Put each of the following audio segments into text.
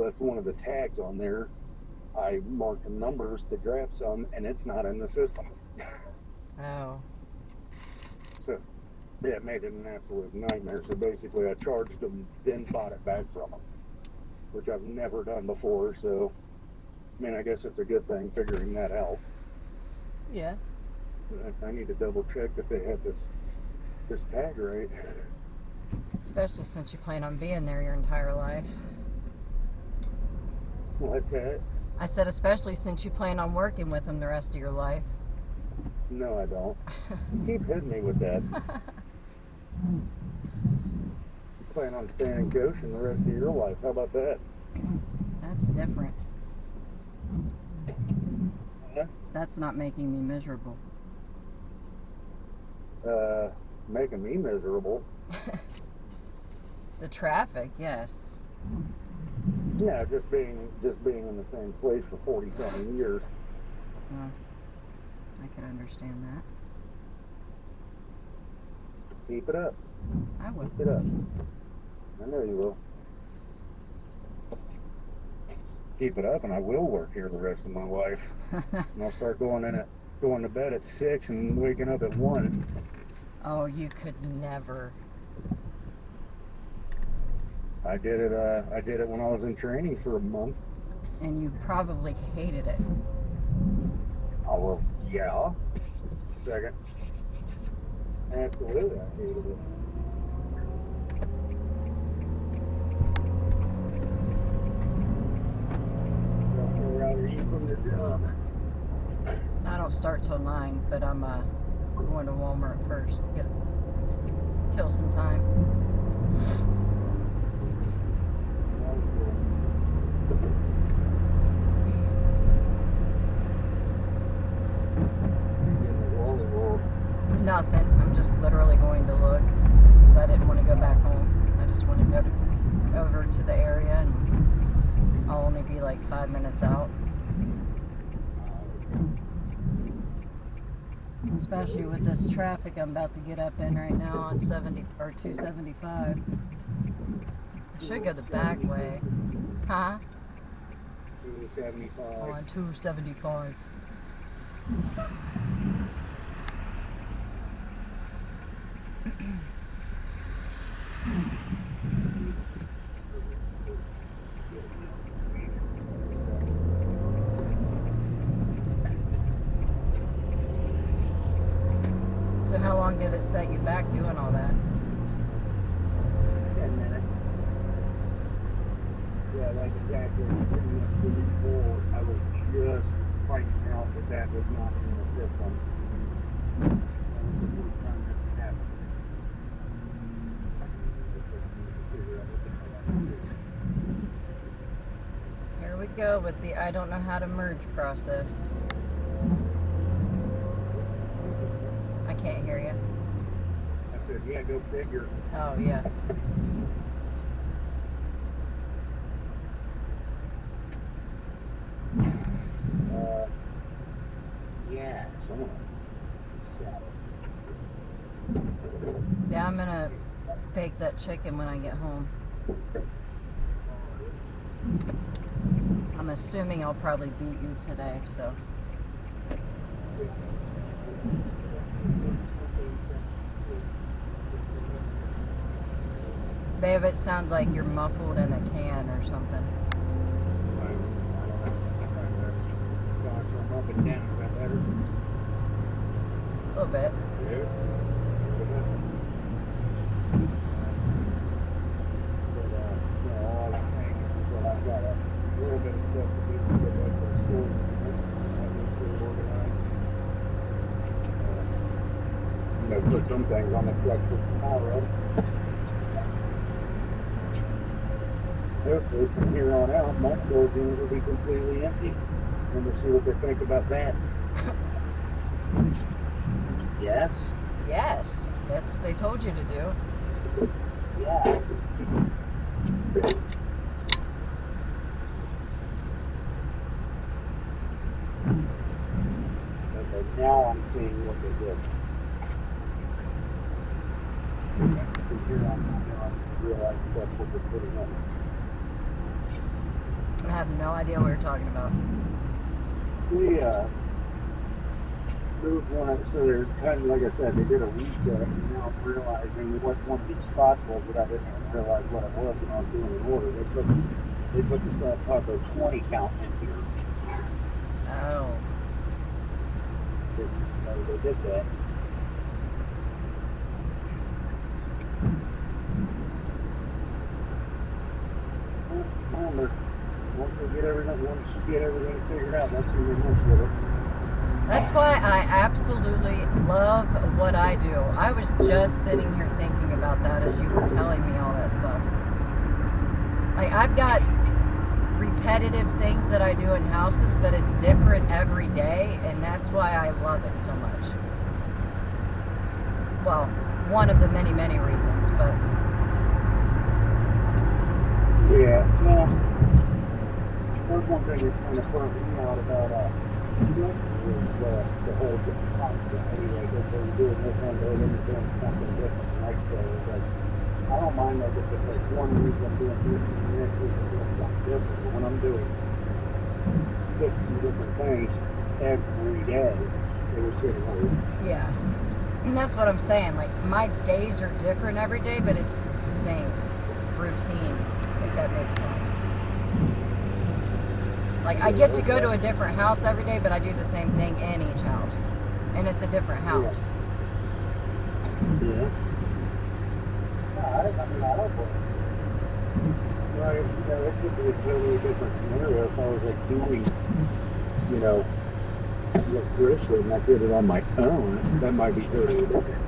left one of the tags on there. I marked the numbers to grab some, and it's not in the system. Oh. So, yeah, it made it an absolute nightmare. So basically, I charged them, then bought it back from them, which I've never done before. So, I mean, I guess it's a good thing figuring that out. Yeah. I need to double check that they have this tag right. Especially since you plan on being there your entire life. What's that? I said especially since you plan on working with them the rest of your life. No, I don't. You keep hitting me with that. You plan on staying in Goshen the rest of your life. How about that? That's different. Huh? That's not making me miserable. It's making me miserable. The traffic, yes. Yeah, just being in the same place for 47 years. I can understand that. Keep it up. I will. Keep it up. I know you will. Keep it up, and I will work here the rest of my life. And I'll start going to bed at 6 and waking up at 1. Oh, you could never. I did it when I was in training for a month. And you probably hated it. Oh, well, yeah. Second. Absolutely, I hated it. I'd rather eat from your job. I don't start till 9, but I'm going to Walmart first to kill some time. Nothing. I'm just literally going to look because I didn't want to go back home. I just want to go over to the area, and I'll only be like 5 minutes out. Especially with this traffic I'm about to get up in right now on 275. I should go the back way. Huh? 275. On 275. So how long did it set you back doing all that? 10 minutes. Yeah, like exactly. Pretty much before I was just finding out that was not in the system. That was the first time this happened. Here we go with the I don't know how to merge process. I can't hear you. I said, yeah, go figure. Oh, yeah. Yeah, someone. Yeah, I'm gonna bake that chicken when I get home. I'm assuming I'll probably beat you today, so. Babe, it sounds like you're muffled in a can or something. Up and down, is that better? A little bit. Yeah. But, all I'm saying is that I've got a little bit of stuff to do to get back to the store. That makes it organized. I'm going to put some things on the truck for tomorrow. Hopefully, from here on out, my storage unit will be completely empty. And we'll see what they think about that. Yes? Yes, that's what they told you to do. Yeah. Okay, now I'm seeing what they did. From here on out, I realize that's what they're putting up. have no idea what you're talking about. We moved one up, so they're kind of, like I said, they did a reset, and now I'm realizing what one of these spots was, but I didn't even realize what it was when I was doing an order. They put this Taco 20 count in here. Oh. They did that. Remember, once you get everything figured out, that's when you're next with it. That's why I absolutely love what I do. I was just sitting here thinking about that as you were telling me all that stuff. Like, I've got repetitive things that I do in houses, but it's different every day, and that's why I love it so much. Well, one of the many, many reasons, but Yeah, well, there's one thing that kind of burnt me out about was the whole constantly, like, if they're doing this one day, then they're doing something different the next day. It's like, I don't mind, like, if it's like 1 week I'm doing this and the next week I'm doing something different, but when I'm doing 50 different things every day, it was getting hard. yeah. And that's what I'm saying. Like, my days are different every day, but it's the same routine, if that makes sense. Like, I get to go to a different house every day, but I do the same thing in each house. And it's a different house. Yeah. I mean, I don't blame you. Right, it could be a totally different scenario if I was like doing, with Grizzly and I did it on my own. That might be totally different.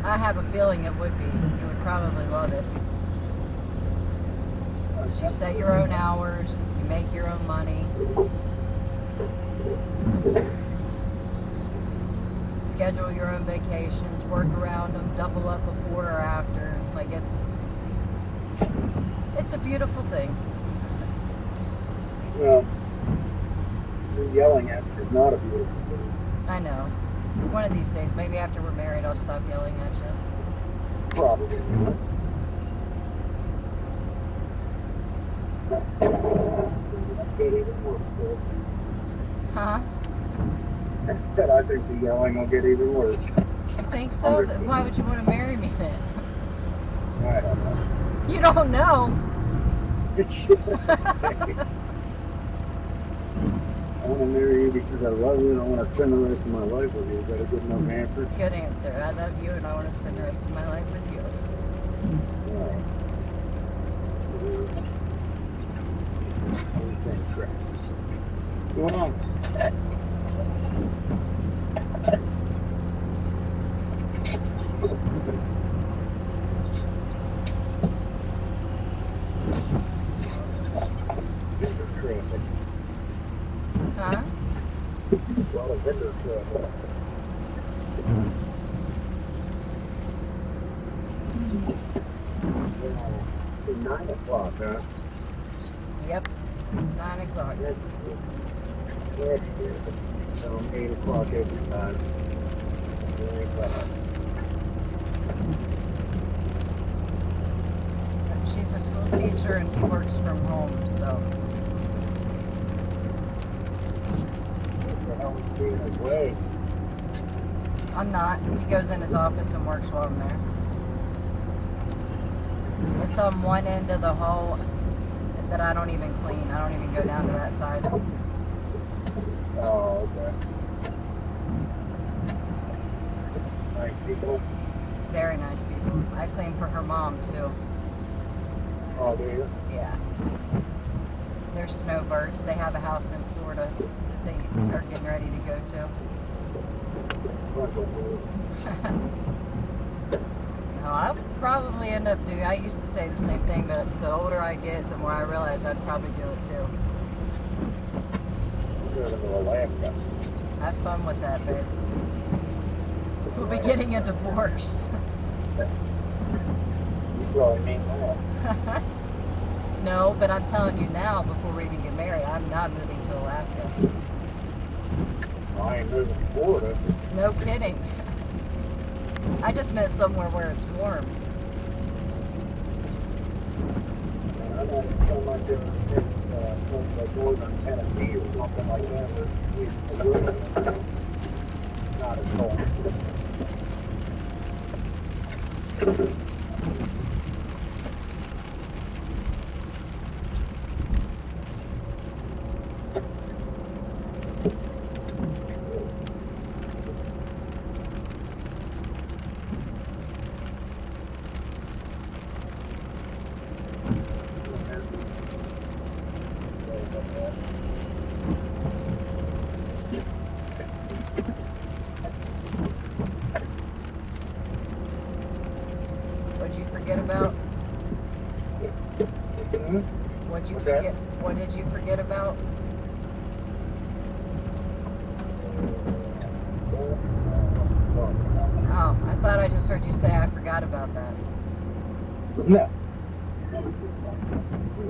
I have a feeling it would be. You would probably love it. You set your own hours, you make your own money. Schedule your own vacations, work around them, double up before or after. Like, it's a beautiful thing. Well, yelling at you is not a beautiful thing. I know. One of these days, maybe after we're married, I'll stop yelling at you. Probably. Get even worse. Huh? I think the yelling will get even worse. You think so? Why would you want to marry me then? I don't know. You don't know. I want to marry you because I love you and I want to spend the rest of my life with you. Is that a good enough answer? Good answer. I love you and I want to spend the rest of my life with you. Alright. Everything's right. What's going on? Traffic. Huh? A lot of vendor traffic. It's 9 o'clock, huh? Yep. 9 o'clock. Yes, so 8 o'clock every time. 9 o'clock. She's a school teacher and he works from home, so. What the hell is being away? I'm not. He goes in his office and works while I'm there. It's on one end of the hall that I don't even clean. I don't even go down to that side. Oh, okay. Nice people. Very nice people. I clean for her mom too. Oh, do you? Yeah. They're snowbirds. They have a house in Florida that they are getting ready to go to. Bunch of fools. No, I'll probably end up doing. I used to say the same thing, but the older I get, the more I realize I'd probably do it too. Go to Alaska. Have fun with that, babe. We'll be getting a divorce. You probably mean that. No, but I'm telling you now, before we even get married, I'm not moving to Alaska. I ain't moving to Florida. No kidding. I just meant somewhere where it's warm. I Something like Northern Tennessee or something like that, where it's really not as cold. What'd you forget about? What'd you What's that? forget? What did you forget about? Oh, I thought I just heard you say I forgot about that. No.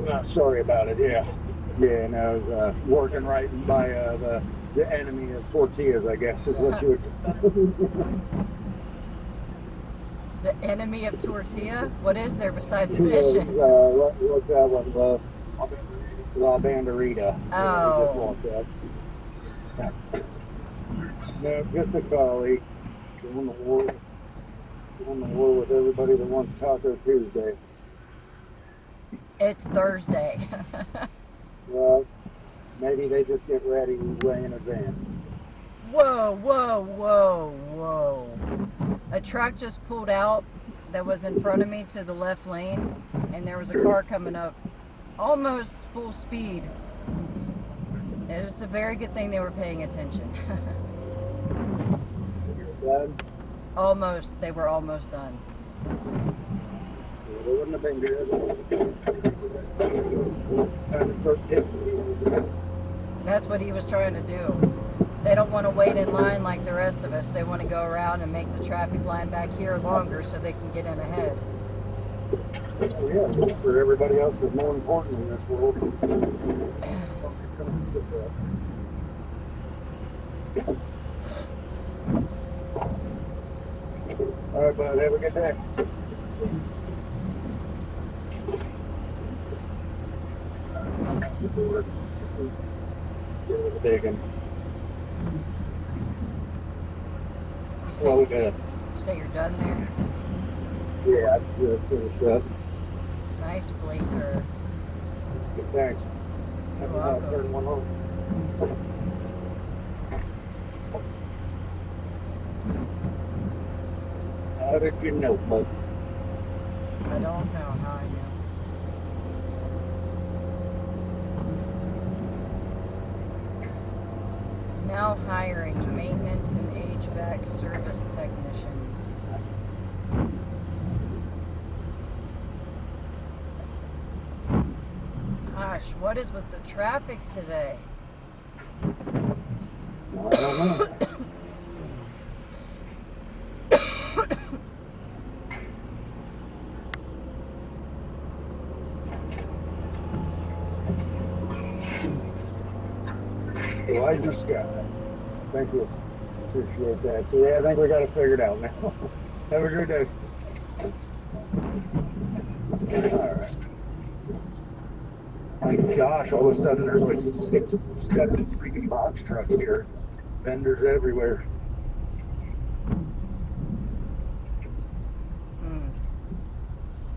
No, sorry about it, yeah. Yeah, and I was working right by the enemy of tortillas, I guess, is what you would. The enemy of tortilla? What is there besides Yeah, mission? what's that one? La Banderita. Oh. No, just a colleague. Doing the war with everybody that wants Taco Tuesday. It's Thursday. Well, maybe they just get ready way in advance. Whoa, whoa, whoa, whoa. A truck just pulled out that was in front of me to the left lane, and there was a car coming up almost full speed. It's a very good thing they were paying attention. Done? Almost. They were almost done. They wouldn't have been good. Time to start hitting. That's what he was trying to do. They don't want to wait in line like the rest of us. They want to go around and make the traffic line back here longer so they can get in ahead. Yeah, for everybody else is more important in this world. All right, bud. Have a good day. Digging. Well, we got Say you're done there? yeah, I just finished up. Nice blinker. Thanks. You're I'll welcome. turn one on. How did you know, bud? I don't know how I know. Now hiring maintenance and HVAC service technicians. Gosh, what is with the traffic today? I don't know. Well, I just got it. Thank you. Appreciate that. So yeah, I think we got it figured out now. Have a good day. All right. My gosh, all of a sudden there's like 6, 7 freaking box trucks here. Vendors everywhere.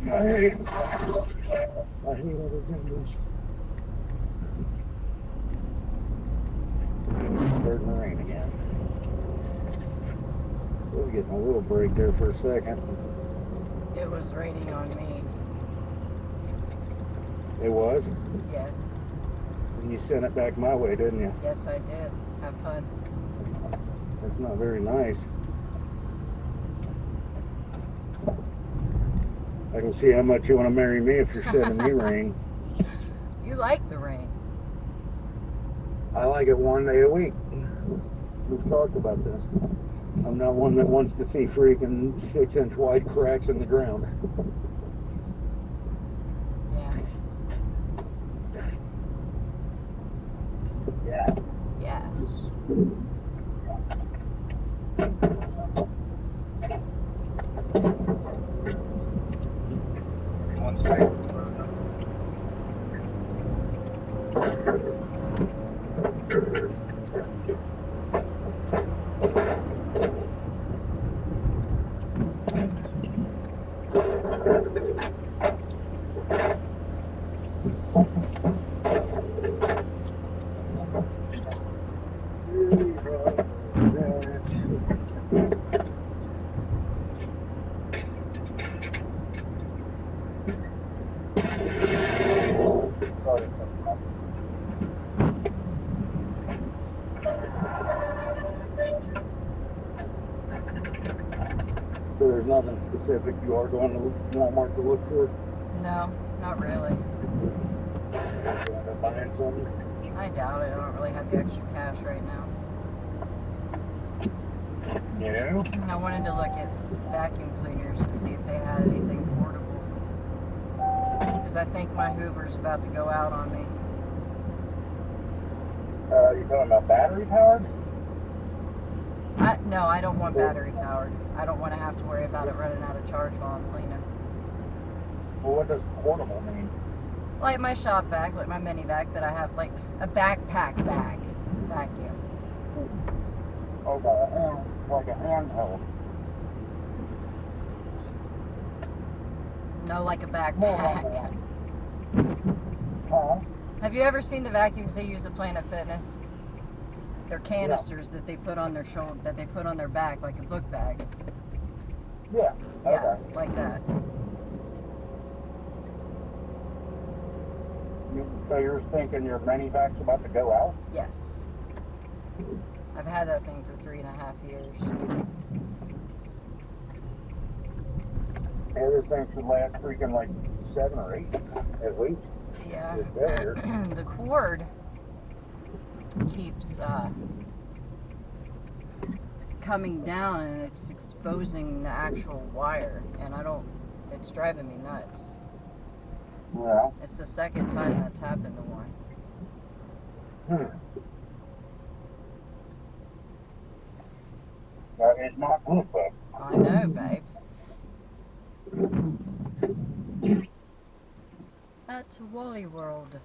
I hate all the vendors. It's starting to rain again. I was getting a little break there for a second. It was raining on me. It was? Yeah, And you sent it back my way, didn't you? yes I did. Have fun. That's not very nice. I can see how much you want to marry me if you're sending me rain. You like the rain. I like it one day a week. We've talked about this. I'm not one that wants to see freaking 6-inch wide cracks in the ground. Yeah. Yeah. Yeah. One second. So there's nothing specific you are going to Walmart to look for? No, not really. You end up buying something? I doubt it. I don't really have the extra cash right now. Yeah. I wanted to look at vacuum cleaners to see if they had anything portable. Because I think my Hoover's about to go out on me. You talking about battery powered? No, I don't want battery powered. I don't want to have to worry about it running out of charge while I'm cleaning. Well, what does portable mean? Like my shop vac, like my mini vac that I have, like a backpack bag vacuum. Okay, like a handheld. No, like a More like backpack. that. Huh? Have you ever seen the vacuums they use at Planet Fitness? They're canisters that they put on their shoulder, that they put on their back, like a book bag. Yeah. Yeah, Okay. like that. So you're thinking your mini vac's about to go out? Yes. I've had that thing for 3.5 years. Yeah, this thing should last freaking like 7 or 8 at least. Yeah. Good failure. The cord keeps coming down and it's exposing the actual wire, and it's driving me nuts. Yeah. It's the second time that's happened to one. That is not good, though. I know, babe. At Wally World.